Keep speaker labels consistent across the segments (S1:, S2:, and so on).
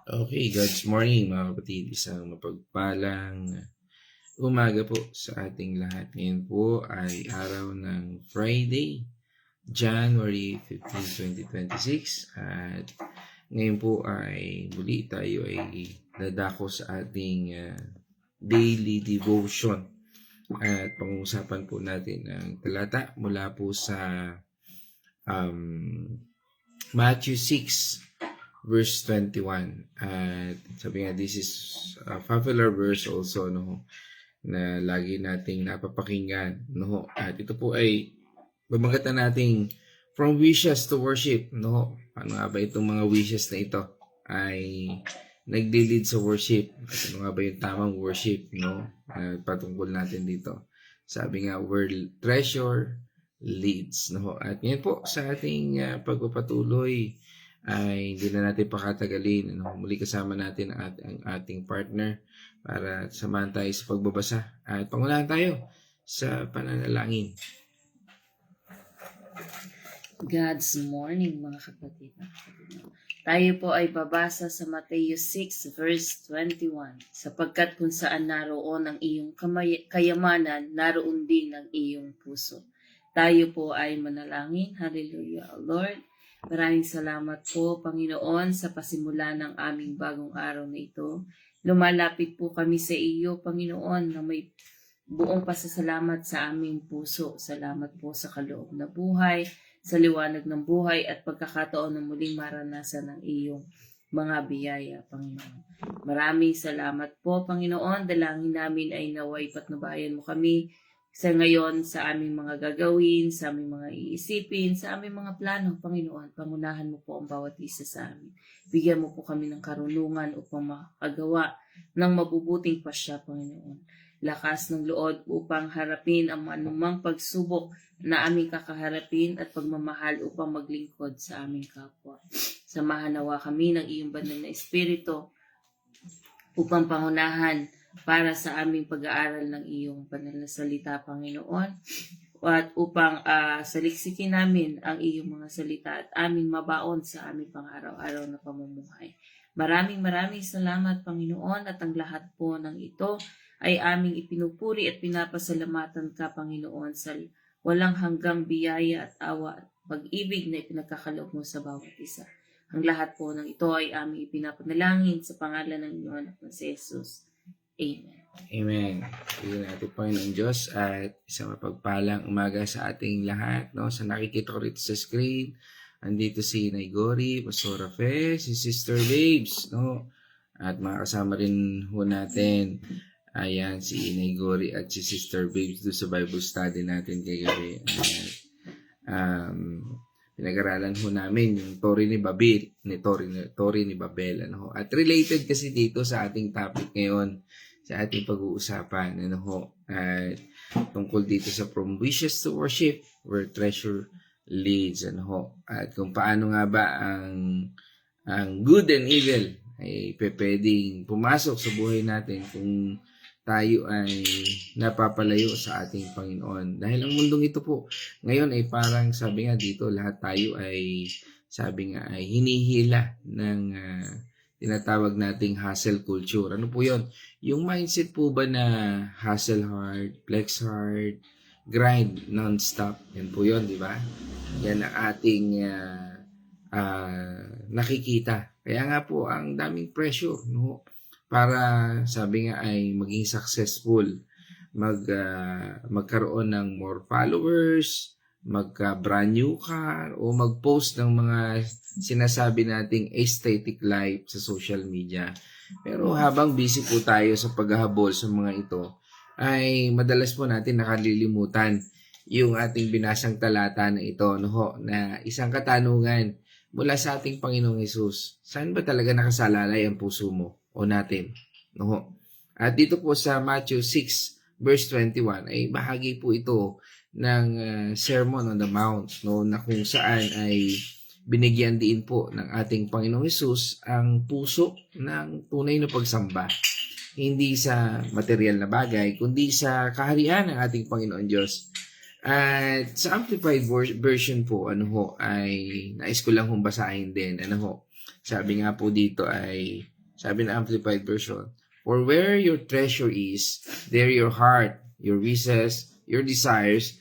S1: Okay, God's morning mga kapatid. Isang mapagpalang umaga po sa ating lahat. Ngayon po ay araw ng Friday, January 15, 2026. At ngayon po ay muli tayo ay dadako sa ating daily devotion. At pag-uusapan po natin ang talata mula po sa Matthew 6 verse 21. At sabi nga, this is a popular verse also, no, na lagi nating napapakinggan, no. At ito po ay babagatan nating from wishes to worship, no. Ano nga ba itong mga wishes na ito ay nagli-lead sa worship? At ano nga ba yung tamang worship, no, patungkol natin dito? Sabi nga, where treasure leads, no. At ngayon po sa ating pagpapatuloy ay hindi na natin pakatagalin. Muli kasama natin ang ating partner para samahan tayo sa pagbabasa. At pangunahan tayo sa pananalangin.
S2: God's morning mga kapatid. Tayo po ay babasa sa Matthew 6 verse 21. Sapagkat kung saan naroon ang iyong kayamanan, naroon din ang iyong puso. Tayo po ay manalangin. Hallelujah, Lord. Maraming salamat po, Panginoon, sa pasimula ng aming bagong araw na ito. Lumalapit po kami sa iyo, Panginoon, na may buong pasasalamat sa aming puso. Salamat po sa kaloob na buhay, sa liwanag ng buhay at pagkakataon na muling maranasan ng iyong mga biyaya, Panginoon. Maraming salamat po, Panginoon. Dalangin namin ay naway patnubayan mo kami sa ngayon, sa aming mga gagawin, sa aming mga iisipin, sa aming mga plano, Panginoon. Pangunahan mo po ang bawat isa sa amin. Bigyan mo po kami ng karunungan upang makagawa ng mabubuting pasya, Panginoon. Lakas ng loob upang harapin ang anumang pagsubok na aming kakaharapin at pagmamahal upang maglingkod sa aming kapwa. Samahan nawa kami ng iyong banal na Espiritu upang pangunahan para sa aming pag-aaral ng iyong banal na salita, Panginoon, at upang saliksikin namin ang iyong mga salita at aming mabaon sa aming pang-araw-araw na pamumuhay. Maraming salamat, Panginoon, at ang lahat po ng ito ay aming ipinupuri at pinapasalamatan ka, Panginoon, sa walang hanggang biyaya at awa at pag-ibig na ipinagkakaloob mo sa bawat isa. Ang lahat po ng ito ay aming ipinapanalangin sa pangalan ng iyong anak na si Jesus. Amen.
S1: Amen. Pagpili natin po ng Diyos at isang mapagpalang umaga sa ating lahat, no? Sa nakikita ko rito sa screen, andito si Naigori, Pastor Rafe, si Sister Babes, no? At makakasama rin ho natin, ayan, si Naigori at si Sister Babes doon sa Bible study natin kagabi. Pinag-aralan ho namin yung Tori ni Babel, Tori ni Babel, ano ho. At related kasi dito sa ating topic ngayon, sa ating pag-uusapan, ano ho, at tungkol dito sa from wishes to worship, where treasure leads, ano ho. At kung paano nga ba ang good and evil ay pwedeng pumasok sa buhay natin kung tayo ay napapalayo sa ating Panginoon. Dahil ang mundong ito po, ngayon ay parang sabi nga dito, lahat tayo ay, sabi nga, ay hinihila ng tinatawag nating hustle culture. Ano po yun? Yung mindset po ba na hustle hard, flex hard, grind non-stop. Yan po yun, di ba? Yan ang ating nakikita. Kaya nga po, ang daming pressure, no? Para sabi nga ay maging successful, magkaroon ng more followers, magka-brand new car, o mag-post ng mga sinasabi nating aesthetic life sa social media. Pero habang busy po tayo sa paghahabol sa mga ito, ay madalas po natin nakalilimutan yung ating binasang talata na ito, no ho, na isang katanungan mula sa ating Panginoong Hesus. Saan ba talaga nakasalalay ang puso mo o natin? No? At dito po sa Matthew 6 verse 21 ay bahagi po ito ng Sermon on the Mount, no, na kung saan ay binigyan din po ng ating Panginoong Hesus ang puso ng tunay na pagsamba. Hindi sa material na bagay, kundi sa kaharian ng ating Panginoon Diyos. At sa amplified version po, ano ho, ay nais ko lang hong basahin din. Ano ho, sabi nga po dito ay, sabi na amplified version, for where your treasure is, there your heart, your wishes, your desires,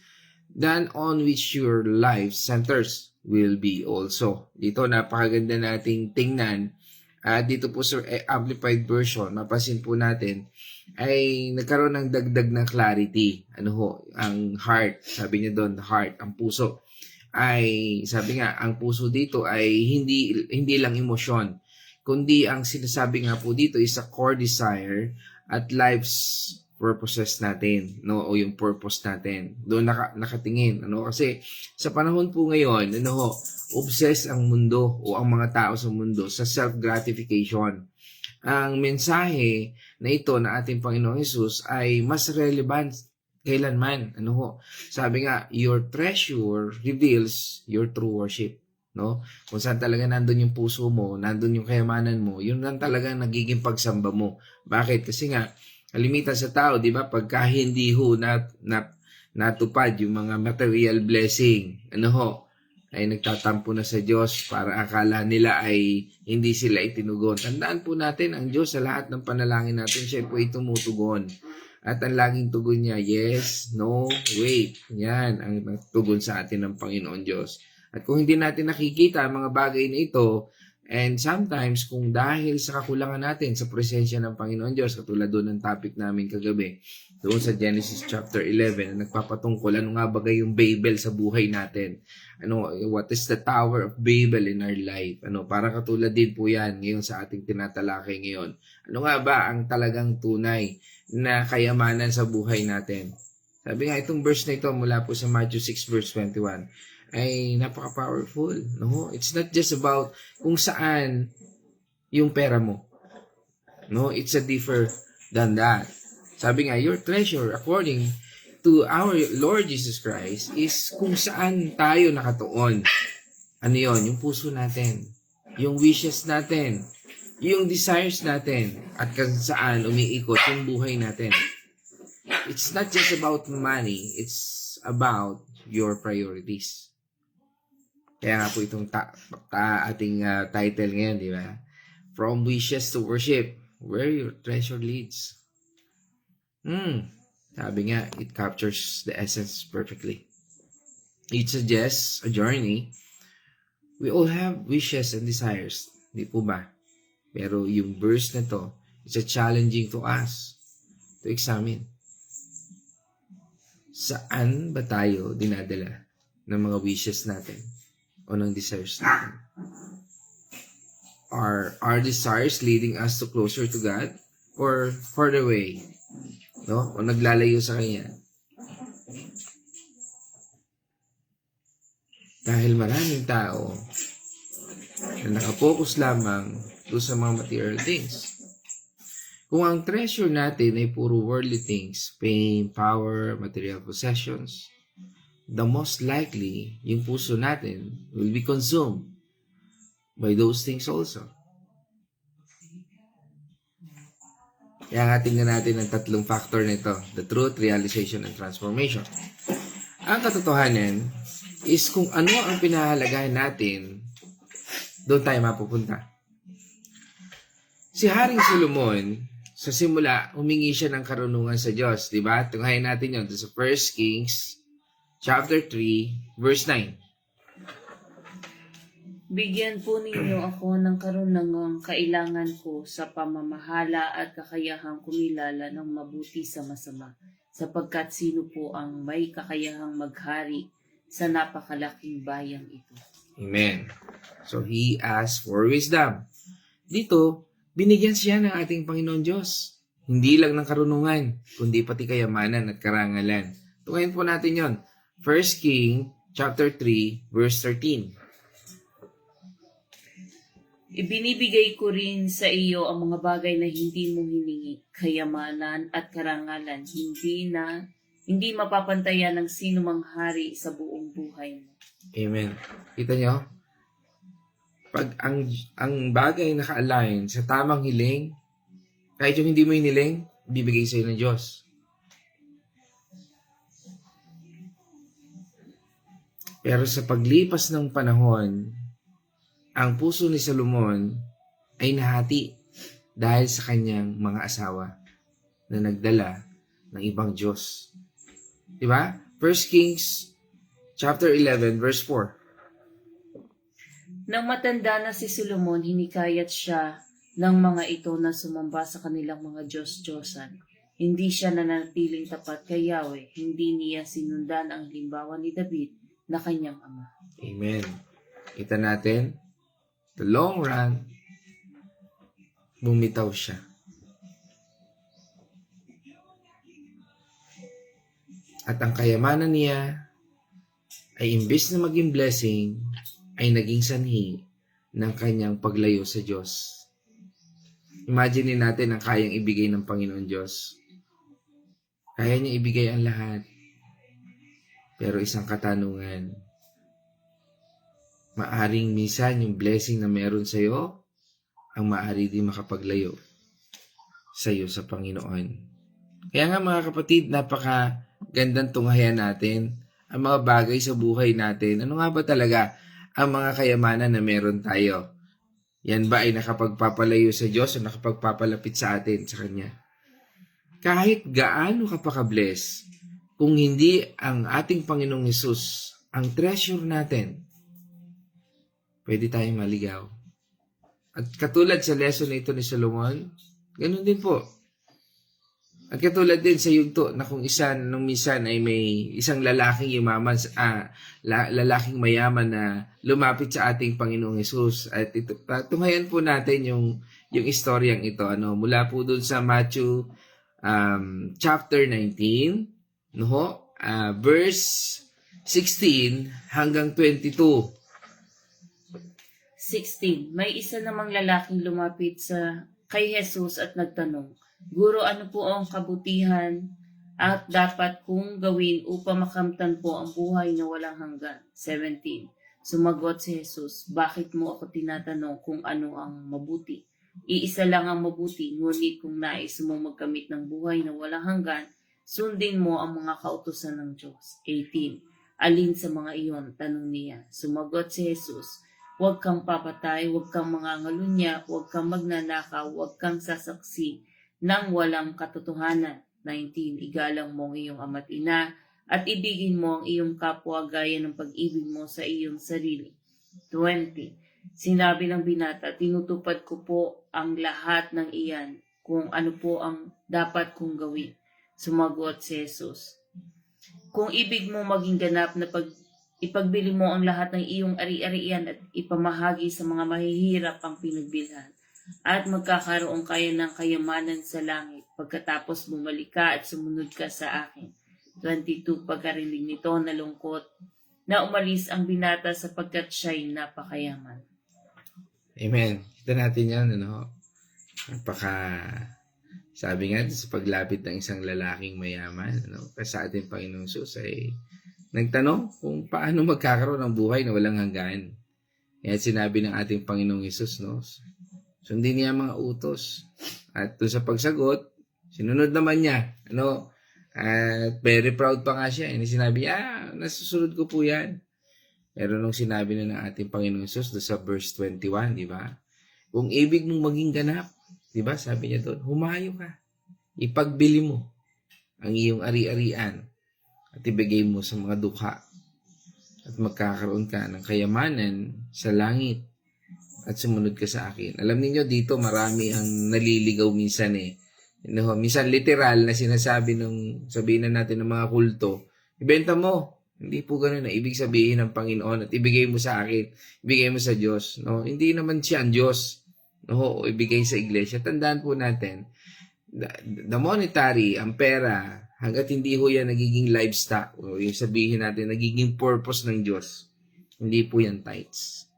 S1: than on which your life centers will be also. Dito, napakaganda nating tingnan. Dito po sa amplified version, mapasin po natin, ay nagkaroon ng dagdag na clarity. Ano ho, ang heart, sabi niya doon, heart, ang puso. Ay, sabi nga, ang puso dito ay hindi lang emosyon, kundi ang sinasabi nga po dito is a core desire at life's purposes natin, no, o yung purpose natin. Doon nakatingin, ano, kasi sa panahon po ngayon, ano ho, obsessed ang mundo o ang mga tao sa mundo sa self-gratification. Ang mensahe na ito na ating Panginoong Hesus ay mas relevant kailanman. Ano ho? Sabi nga, your treasure reveals your true worship. No? Kung saan talaga nandun yung puso mo, nandun yung kayamanan mo, yun lang talaga nagiging pagsamba mo. Bakit? Kasi nga, kalimitan sa tao, di ba? Pagka hindi ho natupad yung mga material blessing, ano ho, ay nagtatampo na sa Diyos para akala nila ay hindi sila itinugon. Tandaan po natin, ang Diyos sa lahat ng panalangin natin, siya po ay tumutugon. At ang laging tugon niya, yes, no, wait. Yan ang tugon sa atin ng Panginoon Diyos. At kung hindi natin nakikita ang mga bagay na ito, and sometimes kung dahil sa kakulangan natin sa presensya ng Panginoon Diyos, katulad doon ng topic namin kagabi, doon sa Genesis chapter 11, na nagpapatungkol, ano nga bagay yung Babel sa buhay natin? Ano, what is the Tower of Babel in our life? Ano, para katulad din po yan ngayon sa ating tinatalakay ngayon. Ano nga ba ang talagang tunay na kayamanan sa buhay natin? Sabi nga, itong verse na ito mula po sa Matthew 6 verse 21, ay napaka-powerful. No? It's not just about kung saan yung pera mo. No, it's a deeper than that. Sabi nga, your treasure, according to our Lord Jesus Christ, is kung saan tayo nakatuon. Ano yon? Yung puso natin. Yung wishes natin. Yung desires natin. At kung saan umiikot yung buhay natin. It's not just about money. It's about your priorities. Kaya nga po itong ating title ngayon, di ba? From wishes to worship, where your treasure leads. Sabi nga, it captures the essence perfectly. It suggests a journey. We all have wishes and desires, di po ba? Pero yung verse na to, it's a challenging to us to examine. Saan ba tayo dinadala ng mga wishes natin o ng desires natin? Are our desires leading us to closer to God or further away? No? O naglalayo sa Kanya? Dahil maraming tao na nakapokus lamang doon sa mga material things. Kung ang treasure natin ay puro worldly things, fame, power, material possessions, the most likely, yung puso natin will be consumed by those things also. Kaya nga tingnan natin ang tatlong factor nito, the truth, realization, and transformation. Ang katotohanan is kung ano ang pinahalagahan natin, doon tayo mapupunta. Si Haring Solomon, sa simula, humingi siya ng karunungan sa Diyos. Diba? Tunghayin natin yun sa 1 Kings chapter 3, verse 9.
S2: Bigyan po ninyo ako ng karunungang kailangan ko sa pamamahala at kakayahang kumilala ng mabuti sa masama, sapagkat sino po ang may kakayahang maghari sa napakalaking bayang ito.
S1: Amen. So, he asked for wisdom. Dito, binigyan siya ng ating Panginoon Diyos. Hindi lang ng karunungan, kundi pati kayamanan at karangalan. Tungayin po natin yon. 1 King chapter 3, verse 13.
S2: Ibinibigay ko rin sa iyo ang mga bagay na hindi mo hiningi, kayamanan at karangalan, hindi mapapantayan ng sino mang hari sa buong buhay mo.
S1: Amen. Kita nyo? Pag ang bagay naka-align sa tamang hiling, kahit yung hindi mo hiniling, bibigay sa'yo ng Diyos. Pero sa paglipas ng panahon, ang puso ni Solomon ay nahati dahil sa kanyang mga asawa na nagdala ng ibang Diyos. Diba? 1 Kings chapter 11 verse 4.
S2: Nang matanda na si Solomon, hinikayat siya ng mga ito na sumamba sa kanilang mga Diyos-Diyosan. Hindi siya nanatiling tapat kay Yahweh. Hindi niya sinundan ang halimbawa ni David na kanyang ama.
S1: Amen. Kita natin, the long run, bumitaw siya. At ang kayamanan niya ay imbes na maging blessing, ay naging sanhi ng kanyang paglayo sa Diyos. Imagine natin ang kayang ibigay ng Panginoon Diyos. Kaya niya ibigay ang lahat. Pero isang katanungan, maaring minsan yung blessing na meron sa iyo, ang maaari din makapaglayo sa iyo sa Panginoon. Kaya nga mga kapatid, napakagandang tunghayan natin ang mga bagay sa buhay natin. Ano nga ba talaga ang mga kayamanan na meron tayo? Yan ba ay nakapagpapalayo sa Diyos o nakapagpapalapit sa atin, sa Kanya? Kahit gaano ka pa-bless, kung hindi ang ating Panginoong Hesus ang treasure natin, pwede tayong maligaw. At katulad sa lesson na ito ni Solomon, ganun din po. At katulad din sa yugto na kung nung minsan ay may isang lalaking lalaking mayaman na lumapit sa ating Panginoong Hesus. At ito, tunghayan po natin yung istoryang ito. Mula po dun sa Matthew chapter 19, verse 16 hanggang 22.
S2: 16. May isa namang lalaking lumapit kay Jesus at nagtanong, Guro, ano po ang kabutihan at dapat kong gawin upang makamtan po ang buhay na walang hanggan? 17. Sumagot si Jesus, bakit mo ako tinatanong kung ano ang mabuti? Iisa lang ang mabuti, ngunit kung nais mo magkamit ng buhay na walang hanggan, sundin mo ang mga kautusan ng Diyos. 18. Alin sa mga iyon? Tanong niya. Sumagot si Jesus, huwag kang papatay, huwag kang mangangalunya, huwag kang magnanakaw, huwag kang sasaksi ng walang katotohanan. 19. Igalang mo ang iyong ama't ina at ibigin mo ang iyong kapwa gaya ng pag-ibig mo sa iyong sarili. 20. Sinabi ng binata, tinutupad ko po ang lahat ng iyan kung ano po ang dapat kong gawin. Sumagot si Jesus, kung ibig mo maging ganap na ipagbili mo ang lahat ng iyong ari-arian at ipamahagi sa mga mahihirap ang pinagbilhan, at magkakaroon kayo ng kayamanan sa langit pagkatapos bumalik ka at sumunod ka sa akin. 22. Pagkarinig nito, nalungkot na umalis ang binata sapagkat siya'y napakayaman.
S1: Amen. Kita natin yan, sabi nga sa paglapit ng isang lalaking mayaman, sa ating Panginoong Hesus ay nagtanong kung paano magkakaroon ng buhay na walang hanggan. Kaya sinabi ng ating Panginoong Hesus, sundin niya mga utos. At doon sa pagsagot, sinunod naman niya. At very proud pa nga siya. Sinabi niya, nasusunod ko po yan. Pero nung sinabi na ng ating Panginoong Hesus doon sa verse 21, di ba? Kung ibig mong maging ganap, di ba? Sabi niya doon, humayo ka. Ipagbili mo ang iyong ari-arian at ibigay mo sa mga dukha. At magkakaroon ka ng kayamanan sa langit at sumunod ka sa akin. Alam niyo dito marami ang naliligaw minsan minsan literal na sinasabi sabihin na natin ng mga kulto, ibenta mo. Hindi po ganoon na ibig sabihin ng Panginoon at ibigay mo sa akin, ibigay mo sa Diyos. Hindi naman siya ang Diyos. O ibigay sa iglesia. Tandaan po natin, the monetary, ang pera, hanggat hindi ho yan nagiging livestock, o yung sabihin natin, nagiging purpose ng Diyos, hindi po yan tithes.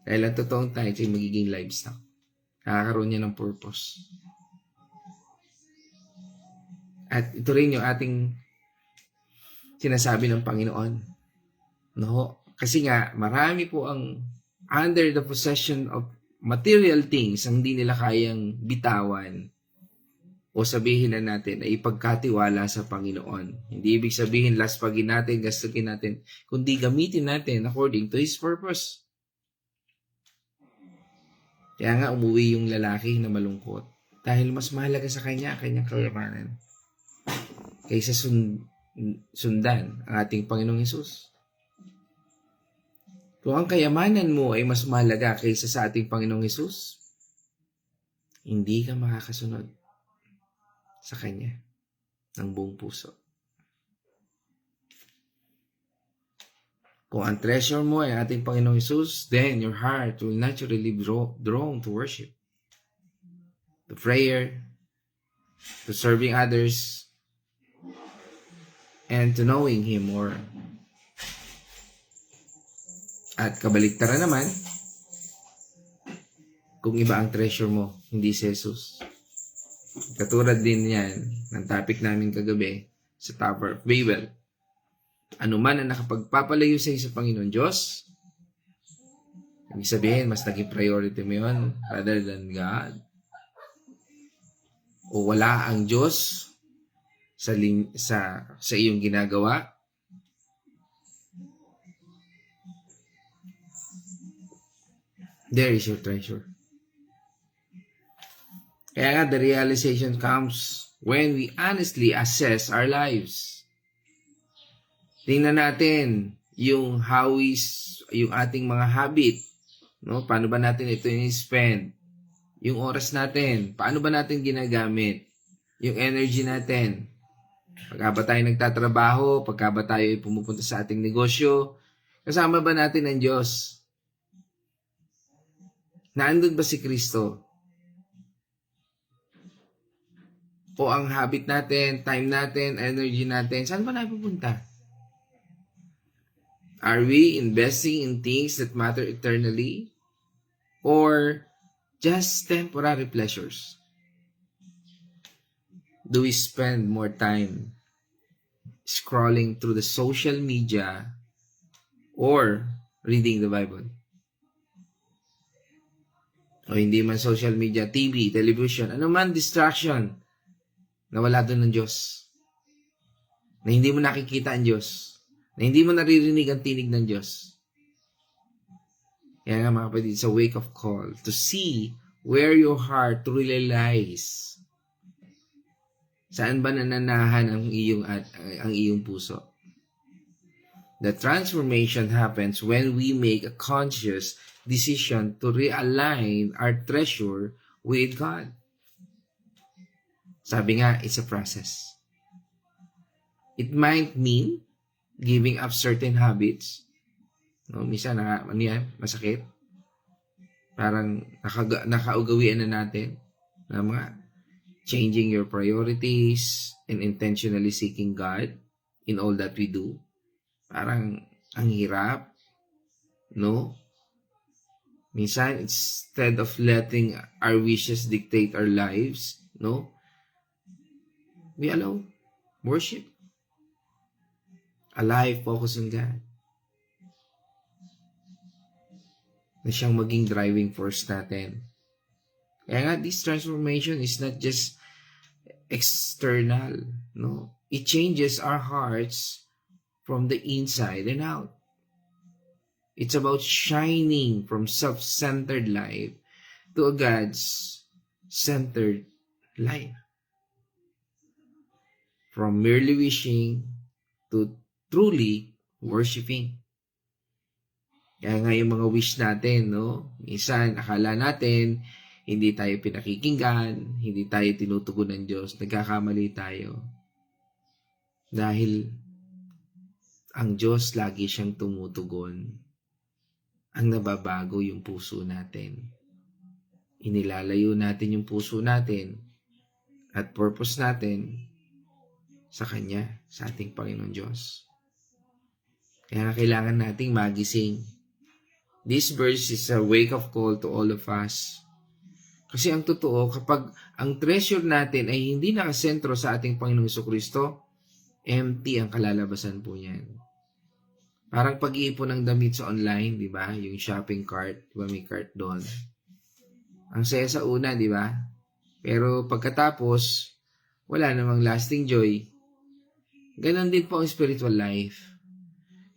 S1: Dahil ang totoong tithes ay magiging livestock. Nakakaroon niya ng purpose. At ito rin yung ating sinasabi ng Panginoon. Kasi nga, marami po ang under the possession of material things ang hindi nila kayang bitawan o o sabihin na natin ay ipagkatiwala sa Panginoon. Hindi ibig sabihin laspagin natin, gastusin natin, kundi gamitin natin according to His purpose. Kaya nga umuwi yung lalaki na malungkot dahil mas mahalaga sa kanya ang kanyang kayamanan kaysa sundan ang ating Panginoong Hesus. Kung ang kayamanan mo ay mas mahalaga kaysa sa ating Panginoong Hesus, hindi ka makakasunod sa Kanya ng buong puso. Kung ang treasure mo ay ating Panginoong Hesus, then your heart will naturally be drawn to worship, to prayer, to serving others, and to knowing Him more. At kabaligtaran naman, kung iba ang treasure mo, hindi si Jesus. Katulad din yan ng topic namin kagabi sa Tower of Babel. Ano man ang nakapagpapalayo sa iyo sa Panginoon Diyos, ibig sabihin, mas naging priority mo yun rather than God. O wala ang Diyos sa iyong ginagawa, there is your treasure. Kaya nga, the realization comes when we honestly assess our lives. Tingnan natin yung yung ating mga habit. No? Paano ba natin ito in-spend? Yung oras natin, paano ba natin ginagamit? Yung energy natin. Pagka ba tayo nagtatrabaho, pagka ba tayo pumupunta sa ating negosyo, kasama ba natin ang Diyos? Naandun ba si Kristo? O ang habit natin, time natin, energy natin, saan ba napupunta? Are we investing in things that matter eternally? Or just temporary pleasures? Do we spend more time scrolling through the social media or reading the Bible? O hindi man social media, TV, television, ano man distraction na wala doon ng Diyos. Na hindi mo nakikita ang Diyos. Na hindi mo naririnig ang tinig ng Diyos. Kaya nga mga kapatid, it's a wake-up call to see where your heart truly lies. Saan ba nananahan ang iyong puso? The transformation happens when we make a conscious decision to realign our treasure with God. Sabi nga, it's a process. It might mean giving up certain habits. No, minsan masakit. Parang nakaugawian na natin na mga changing your priorities and intentionally seeking God in all that we do. Parang ang hirap, no? Minsan, instead of letting our wishes dictate our lives, no? We allow worship. A life focused on God. Na siyang maging driving force natin. Kaya nga, this transformation is not just external, no? It changes our hearts from the inside and out. It's about shining from self-centered life to a God-centered life. From merely wishing to truly worshiping. Kaya nga yung mga wish natin, no? Minsan, akala natin, hindi tayo pinakikinggan, hindi tayo tinutugon ng Diyos, nagkakamali tayo. Dahil ang Diyos lagi siyang tumutugon. Ang nababago yung puso natin. Inilalayo natin yung puso natin at purpose natin sa Kanya, sa ating Panginoon Diyos. Kaya kailangan nating magising. This verse is a wake-up call to all of us. Kasi ang totoo, kapag ang treasure natin ay hindi nakasentro sa ating Panginoong Jesucristo, empty ang kalalabasan po niyan. Parang pag-iipon ng damit sa online, di ba? Yung shopping cart, di ba may cart doon? Ang saya sa una, di ba? Pero pagkatapos, wala namang lasting joy. Ganon din po ang spiritual life.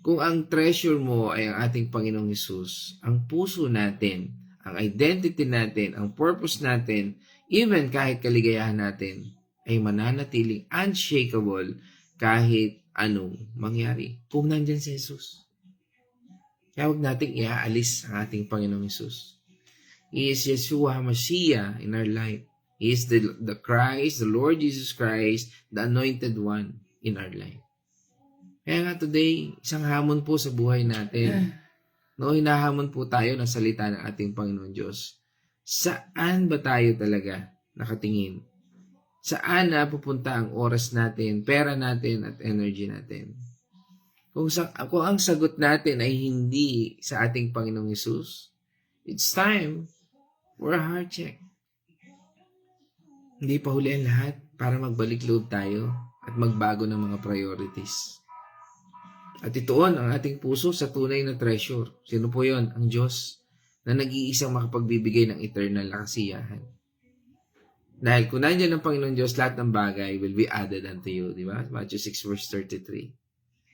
S1: Kung ang treasure mo ay ang ating Panginoong Hesus, ang puso natin, ang identity natin, ang purpose natin, even kahit kaligayahan natin, ay mananatiling unshakable kahit anong mangyari. Kung nandyan si Jesus. Kaya huwag nating iaalis ang ating Panginoong Hesus. He is Yeshua HaMashiach in our life. He is the Christ, the Lord Jesus Christ, the Anointed One in our life. Kaya nga today, isang hamon po sa buhay natin. No, hinahamon po tayo ng salita ng ating Panginoon Diyos. Saan ba tayo talaga nakatingin? Saan na pupunta ang oras natin, pera natin, at energy natin? Kung ang sagot natin ay hindi sa ating Panginoong Hesus, it's time for a heart check. Hindi pa huli ang lahat para magbalik loob tayo at magbago ng mga priorities. At ituon ang ating puso sa tunay na treasure. Sino po yon? Ang Diyos na nag-iisang makapagbibigay ng eternal na kasiyahan. Dahil kung nandiyan ang Panginoon Diyos, lahat ng bagay will be added unto you. Di ba? Matthew 6 verse 33.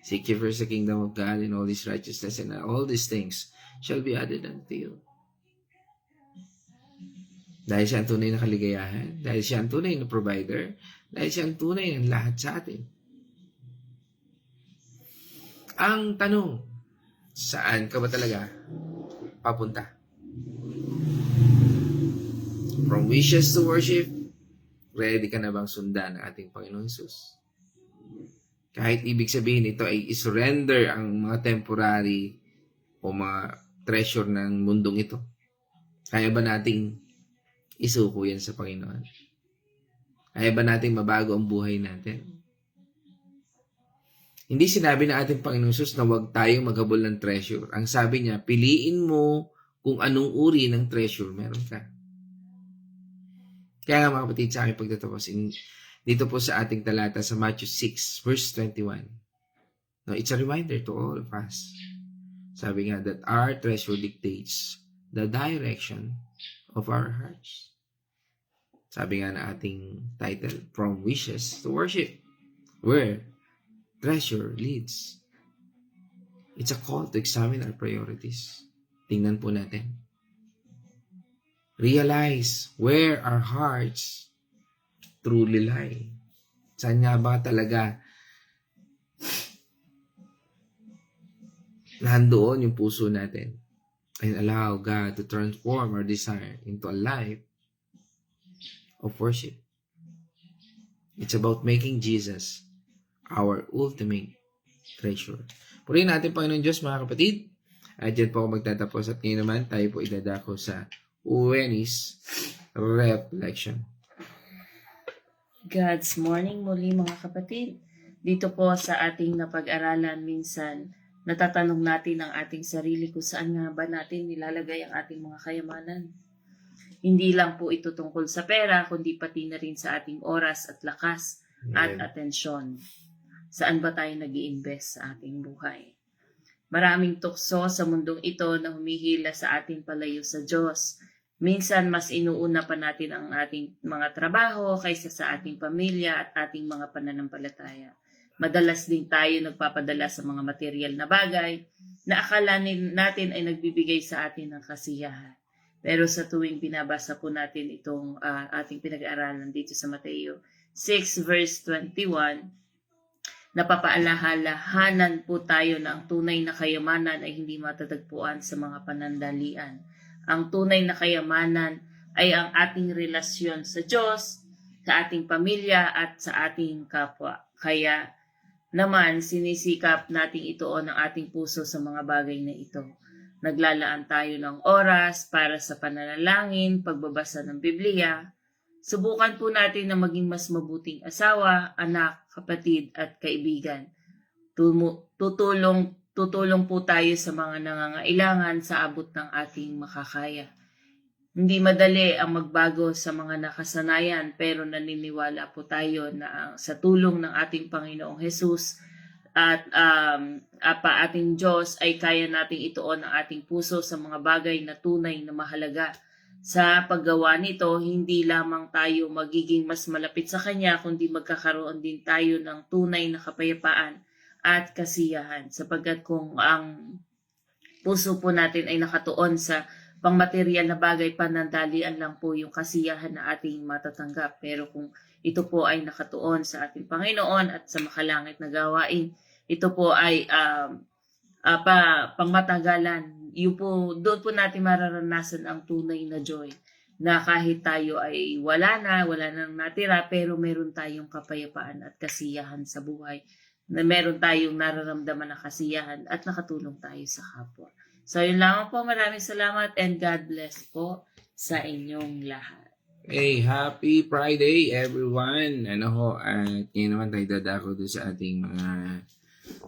S1: Seek ye first the kingdom of God and all His righteousness, and all these things shall be added unto you. Dahil siya ang tunay na kaligayahan, dahil siya ang tunay na provider, dahil siya ang tunay ng lahat sa atin. Ang tanong, saan ka ba talaga papunta? From wishes to worship, ready ka na bang sundan ng ating Panginoong Hesus? Kahit ibig sabihin ito ay isurrender ang mga temporary o mga treasure ng mundong ito. Kaya ba nating isuko yan sa Panginoon? Kaya ba nating mabago ang buhay natin? Hindi sinabi ng ating Panginoong Hesus na huwag tayong maghabol ng treasure. Ang sabi niya, piliin mo kung anong uri ng treasure meron ka. Kaya nga mga kapatid, sa aking pagtatapos, dito po sa ating talata sa Matthew 6, verse 21. No, it's a reminder to all of us. Sabi nga that our treasure dictates the direction of our hearts. Sabi nga na ating title, From Wishes to Worship, where treasure leads. It's a call to examine our priorities. Tingnan po natin. Realize where our hearts truly lie. Saan nga ba talaga nandoon yung puso natin? And allow God to transform our desire into a life of worship. It's about making Jesus our ultimate treasure. Purihin natin, Panginoon Diyos, mga kapatid. At dyan po ako magtatapos. At ngayon naman, tayo po idadako sa Uwenis Reflection.
S2: God's morning muli mga kapatid. Dito po sa ating napag-aralan minsan, natatanong natin ang ating sarili kung saan nga ba natin nilalagay ang ating mga kayamanan. Hindi lang po ito tungkol sa pera, kundi pati na rin sa ating oras at lakas at atensyon. Saan ba tayo nag-i-invest sa ating buhay? Maraming tukso sa mundong ito na humihila sa ating palayo sa Diyos. Minsan, mas inuuna pa natin ang ating mga trabaho kaysa sa ating pamilya at ating mga pananampalataya. Madalas din tayo nagpapadala sa mga material na bagay na akala natin ay nagbibigay sa atin ng kasiyahan. Pero sa tuwing binabasa po natin itong ating pinag-aaralan dito sa Mateo 6 verse 21, napapaalalahanan po tayo na ang tunay na kayamanan ay hindi matatagpuan sa mga panandalian. Ang tunay na kayamanan ay ang ating relasyon sa Diyos, sa ating pamilya at sa ating kapwa. Kaya naman sinisikap nating ituon ang ating puso sa mga bagay na ito. Naglalaan tayo ng oras para sa pananalangin, pagbabasa ng Biblia. Subukan po natin na maging mas mabuting asawa, anak, kapatid at kaibigan. Tutulong po tayo sa mga nangangailangan sa abot ng ating makakaya. Hindi madali ang magbago sa mga nakasanayan, pero naniniwala po tayo na sa tulong ng ating Panginoong Hesus at ating Diyos ay kaya nating ituon ang ating puso sa mga bagay na tunay na mahalaga. Sa paggawa nito, hindi lamang tayo magiging mas malapit sa Kanya, kundi magkakaroon din tayo ng tunay na kapayapaan at kasiyahan. Sapagkat kung ang puso po natin ay nakatuon sa pangmaterial na bagay, panandalian lang po yung kasiyahan na ating matatanggap. Pero kung ito po ay nakatuon sa ating Panginoon at sa makalangit na gawain, ito po ay pangmatagalan. Doon po natin mararanasan ang tunay na joy na kahit tayo ay wala nang natira, pero meron tayong kapayapaan at kasiyahan sa buhay. Na meron tayong nararamdaman na kasiyahan at nakatulong tayo sa kapwa. So, yun lamang po. Maraming salamat and God bless po sa inyong lahat.
S1: Hey, happy Friday everyone! At ngayon naman tayo dadako doon sa ating mga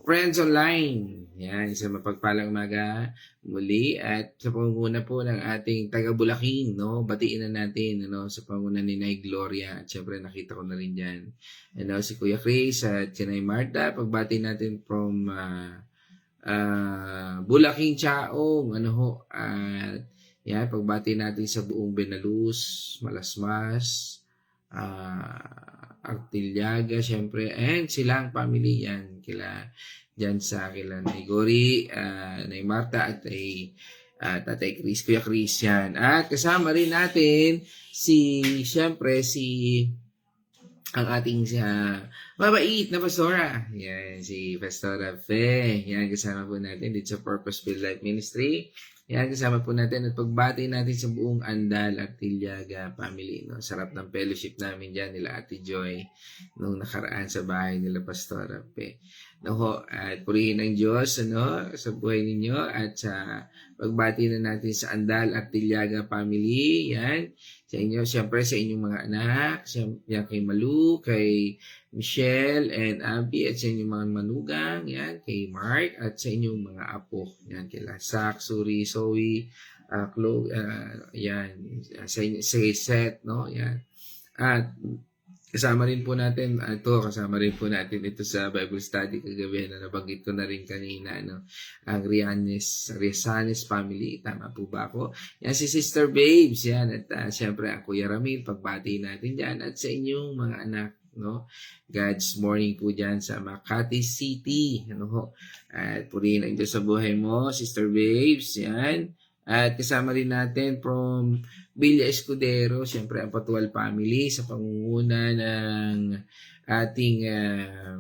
S1: friends online. Yan, isang mapagpalang umaga muli at sa pangunguna po ng ating taga Bulacan, batiin na natin sa pangunguna ni Nay Gloria at syempre nakita ko na rin dyan. Si Kuya Chris at si Nay Marta, pagbati natin from Bulacan Chaong, at yan, pagbati natin sa buong Benaluz, Malasmas, Artilyaga, syempre, and silang family yan, kila Nay Gori, Nay Marta, at Tatay Chris, Kuya Chris yan. At kasama rin natin ang ating mabait na pastora. Yan, si Pastora Fe. Yan, kasama po natin dito sa Purposeful Life Ministry. Yan, kasama po natin at pagbati natin sa buong Andal at Tilyaga family. Sarap ng fellowship namin dyan nila Ate Joy nung nakaraan sa bahay nila Pastora Fe. At purihin ng Diyos sa buhay ninyo at sa pagbati na natin sa Andal at Tilyaga family. Yan, sa inyo, siyempre sa inyong mga anak, yan kay Malu, kay Michelle and Abby, at sa inyong mga manugang, yan, kay Mark, at sa inyong mga apo, yan, kay Sak, Suri, Zoe, Chloe, yan, sa Seth, yan. At kasama rin po natin ito sa Bible study kagabi na nabanggit ko na rin kanina, ang Riasanes family, tama po ba ako? Yan, si Sister Babes, yan, at syempre ang Kuya Ramil, pagbati natin dyan, at sa inyong mga anak, God's morning po dyan sa Makati City, at purihin ang Diyos sa buhay mo, Sister Babes, yan. At kasama rin natin from Villa Escudero, siyempre ang Patual family sa pangunguna ng ating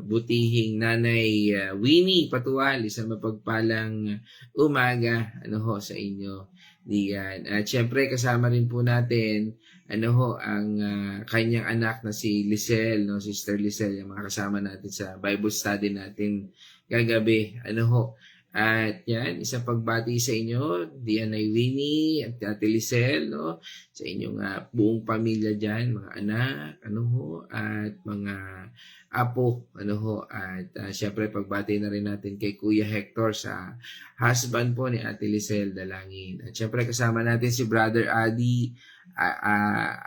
S1: butihing Nanay Winnie Patual. Isang mapagpalang umaga sa inyo. Diyan. At siyempre kasama rin po natin ang kanyang anak na si Lisel, Sister Lisel, yung mga kasama natin sa Bible study natin kagabi. At yan, isang pagbati sa inyo, Nanay Winnie at Ate Lisel, sa inyong buong pamilya dyan, mga anak, at mga apo, at syempre pagbati na rin natin kay Kuya Hector sa husband po ni Ate Lisel, dalangin. At syempre kasama natin si Brother Adi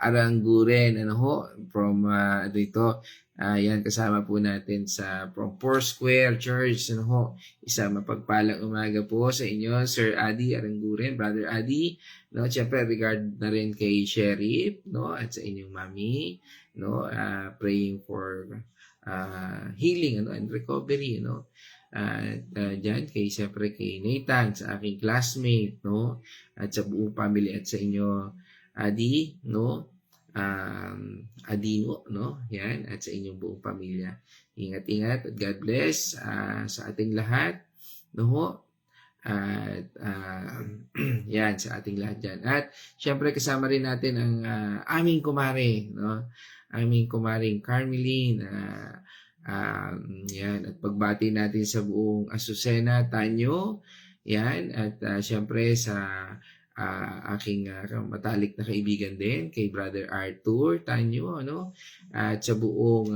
S1: Aranguren, from yan, kasama po natin from Foursquare Church, isang mapagpalang umaga po sa inyo, Sir Adi Aranguren, Brother Adi, siyempre regard na rin kay Sheriff, at sa inyong mami, praying for healing, and recovery, at dyan, siyempre kay Nathan, sa aking classmate, at sa buong family, at sa inyo, Adi, Adino, yan, at sa inyong buong pamilya. Ingat-ingat at God bless sa ating lahat, at yan, sa ating lahat dyan. At syempre kasama rin natin ang aming kumare, aming kumaring Carmeline, yan, at pagbati natin sa buong Azucena, Tanyo, yan, at syempre sa aking matalik na kaibigan din, kay Brother Arthur Tanyo, at sa buong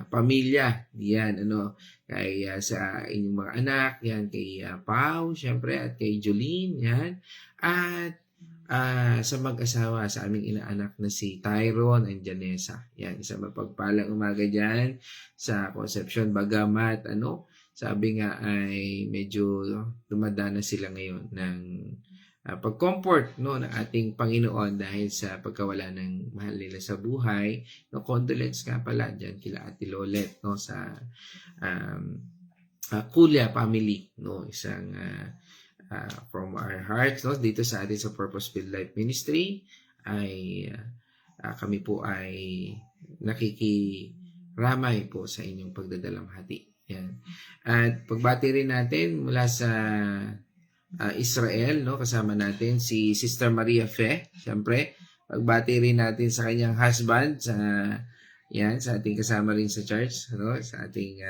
S1: pamilya, yan, kay sa inyong mga anak, yan, kay Pau, syempre, at kay Jolene, yan, at sa mag-asawa, sa aming inaanak na si Tyrone and Janessa, yan, isang mapagpalang umaga dyan sa Concepcion, bagamat, sabi nga ay medyo dumadana sila ngayon ng pag-comfort, no, ng ating Panginoon dahil sa pagkawala ng mahal nila sa buhay. No, condolence nga pala dyan kila Ate Lolet, no, sa um, Kulya family, no, isang from our hearts, no, dito sa atin sa Purpose Filled Life Ministry ay kami po ay nakikiramay po sa inyong pagdadalamhati. Yan. At pagbati rin natin mula sa Israel, no, kasama natin si Sister Maria Fe. Siyempre, pagbati rin natin sa kanyang husband sa sa ating kasama rin sa church, no, sa ating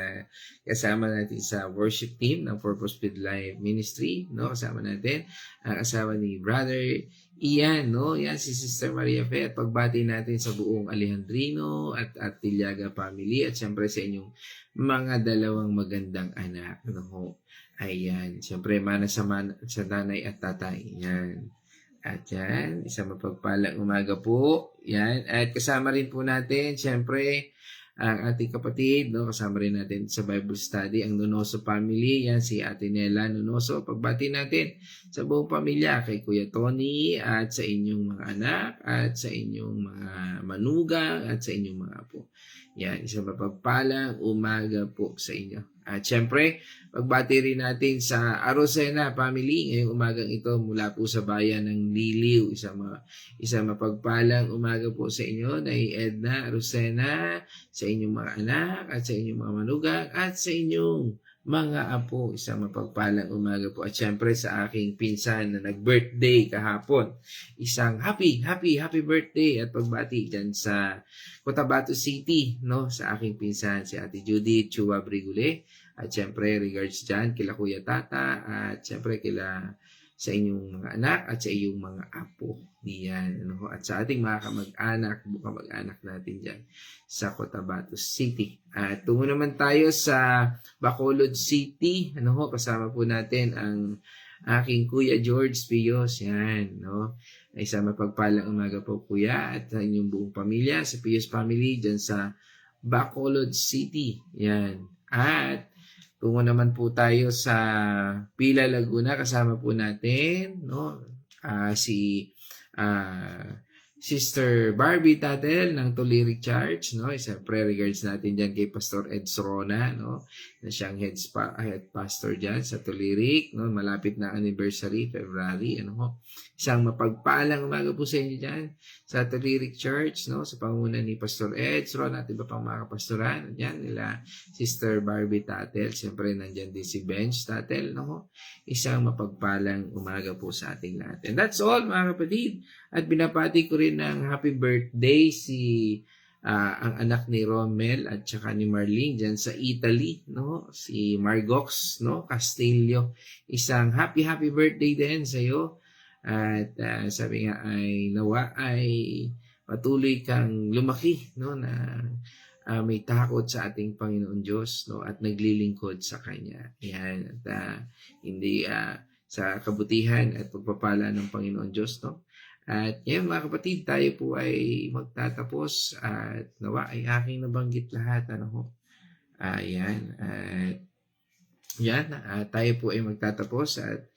S1: kasama natin sa worship team ng Purpose Filled Life Ministry, no, kasama natin kasama ni Brother Ian, no, yan si Sister Maria Fe, at pagbati natin sa buong Alejandrino at Tilyaga family, at siyempre sa inyong mga dalawang magandang anak, no. Ayan, siyempre mana sa nanay at tatay. Yan. At yan, isang mapagpalang umaga po. Yan. At kasama rin po natin, siyempre, ang ating kapatid, no? Kasama rin natin sa Bible study, ang Nunoso family. Yan, si Ate Nela Nunoso. Pagbati natin sa buong pamilya, kay Kuya Tony, at sa inyong mga anak, at sa inyong mga manugang, at sa inyong mga apo. Yan, isang mapagpalang umaga po sa inyo. At syempre, pagbati rin natin sa Arosena family ngayong umagang ito mula po sa bayan ng Liliw. Isang mapagpalang umaga po sa inyo na Edna Arosena, sa inyong mga anak at sa inyong mga manugang at sa inyong mga apo. Isang mapagpalang umaga po. At syempre sa aking pinsan na nag-birthday kahapon. Isang happy birthday at pagbati dyan sa Cotabato City, no, sa aking pinsan si Ate Judy Chua Brigule. At syempre regards dyan kila Kuya Tata at syempre sa inyong mga anak at sa iyong mga apo. Diyan, ano, at sa ating mga kamag-anak natin dyan sa Cotabato City. At tungo naman tayo sa Bacolod City. Ano, kasama po natin ang aking Kuya George Pios. Yan, no. Isang mapagpalang umaga po, Kuya, at sa inyong buong pamilya, sa Pios family dyan sa Bacolod City. Yan. At tungo naman po tayo sa Pila, Laguna. Kasama po natin, no, si Sister Barbie Tatel ng Tulirik Church, no. Isang prayer regards natin diyan kay Pastor Ed Sorona, no, na siyang head pastor diyan sa Tulirik, no. Malapit na anniversary, February, ano ho. Isang mapagpalang umaga po sa inyo diyan sa Tulirik Church, no, sa pangunguna ni Pastor Ed Sorona at iba pang mga kapastoran diyan nila Sister Barbie Tatel. Siyempre nandiyan din si Bench Tatel, no. Isang mapagpalang umaga po sa ating lahat. And that's all, mga kapatid. At binapati ko rin ng happy birthday ang anak ni Romel at saka ni Marlene dyan sa Italy, no? Si Margox, no? Castillo. Isang happy birthday din sa iyo. At sabi nga ay nawa ay patuloy kang lumaki, no? Na may takot sa ating Panginoon Diyos, no? At naglilingkod sa Kanya. Yan. At hindi sa kabutihan at pagpapala ng Panginoon Diyos, no? At yan, mga kapatid, tayo po ay magtatapos at nawa ay aking nabanggit lahat. Ano ho? Ayan. At yan, tayo po ay magtatapos at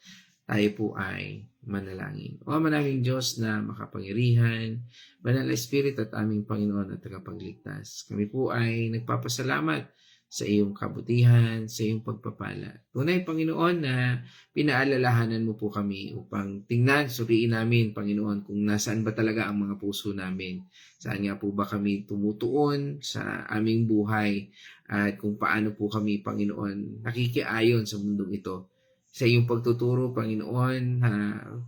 S1: tayo po ay manalangin. O manalangin Diyos na makapangyarihan, banal na Espiritu at aming Panginoon at tagapagligtas. Kami po ay nagpapasalamat sa iyong kabutihan, sa iyong pagpapala. Tunay, Panginoon, na pinaalalahanan mo po kami upang tingnan, suriin namin, Panginoon, kung nasaan ba talaga ang mga puso namin. Saan nga po ba kami tumutuon sa aming buhay at kung paano po kami, Panginoon, nakikiayon sa mundong ito. Sa iyong pagtuturo, Panginoon,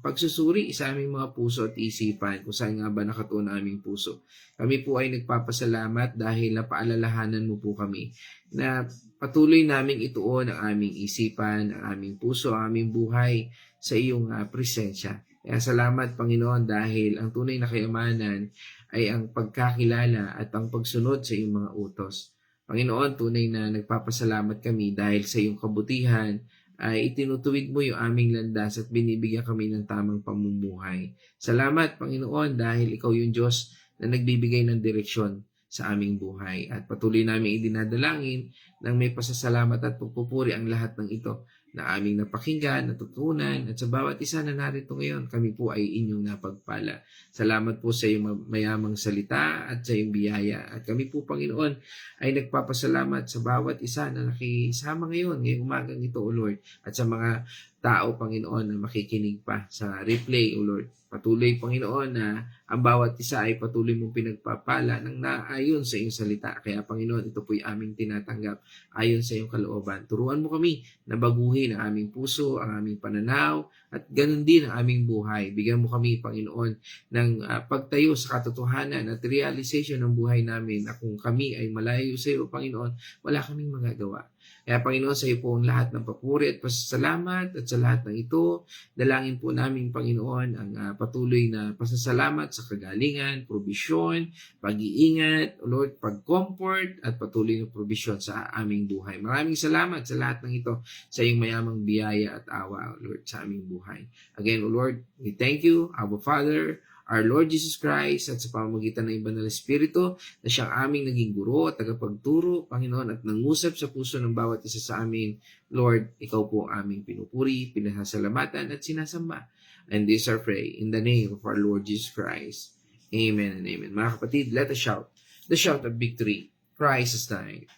S1: pagsusuri sa aming mga puso at isipan kung saan nga ba nakatuon ang aming puso. Kami po ay nagpapasalamat dahil napaalalahanan mo po kami na patuloy naming ituon ang aming isipan, ang aming puso, ang aming buhay sa iyong presensya. Kaya salamat, Panginoon, dahil ang tunay na kayamanan ay ang pagkakilala at ang pagsunod sa iyong mga utos. Panginoon, tunay na nagpapasalamat kami dahil sa iyong kabutihan ay itinutuwid mo yung aming landas at binibigyan kami ng tamang pamumuhay. Salamat, Panginoon, dahil ikaw yung Diyos na nagbibigay ng direksyon sa aming buhay. At patuloy namin idinadalangin ng may pasasalamat at pagpupuri ang lahat ng ito na aming napakinggan, natutunan, at sa bawat isa na narito ngayon, kami po ay inyong napagpala. Salamat po sa iyong mayamang salita at sa iyong biyaya. At kami po, Panginoon, ay nagpapasalamat sa bawat isa na nakisama ngayong umagang ito, O Lord, at sa mga tao, Panginoon, na makikinig pa sa replay, O Lord. Patuloy, Panginoon, na ang bawat isa ay patuloy mong pinagpapala ng naayon sa iyong salita. Kaya, Panginoon, ito po'y aming tinatanggap ayon sa iyong kalooban. Turuan mo kami na baguhin ang aming puso, ang aming pananaw, at ganun din ang aming buhay. Bigyan mo kami, Panginoon, ng pagtayo sa katotohanan at realization ng buhay namin na kung kami ay malayo sa iyo, Panginoon, wala kaming magagawa. Kaya, Panginoon, sa iyo po ang lahat ng papuri at pasasalamat at sa lahat ng ito, dalangin po namin, Panginoon, ang patuloy na pasasalamat sa kagalingan, probisyon, pag-iingat, Lord, pag-comfort, at patuloy na probisyon sa aming buhay. Maraming salamat sa lahat ng ito sa iyong mayamang biyaya at awa, Lord, sa aming buhay. Again, O Lord, we thank you, our Father, our Lord Jesus Christ, at sa pamamagitan ng Banal na Espiritu na siyang aming naging guro at tagapagturo, Panginoon, at nangusap sa puso ng bawat isa sa amin. Lord, ikaw po ang aming pinupuri, pinasasalamatan at sinasamba. And this I pray in the name of our Lord Jesus Christ. Amen and amen. Mga kapatid, let us shout the shout of victory. Christ is died.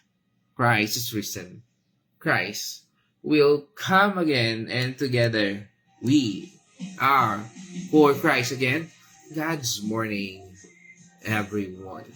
S1: Christ is risen. Christ will come again, and together we are for Christ again. God's morning, everyone.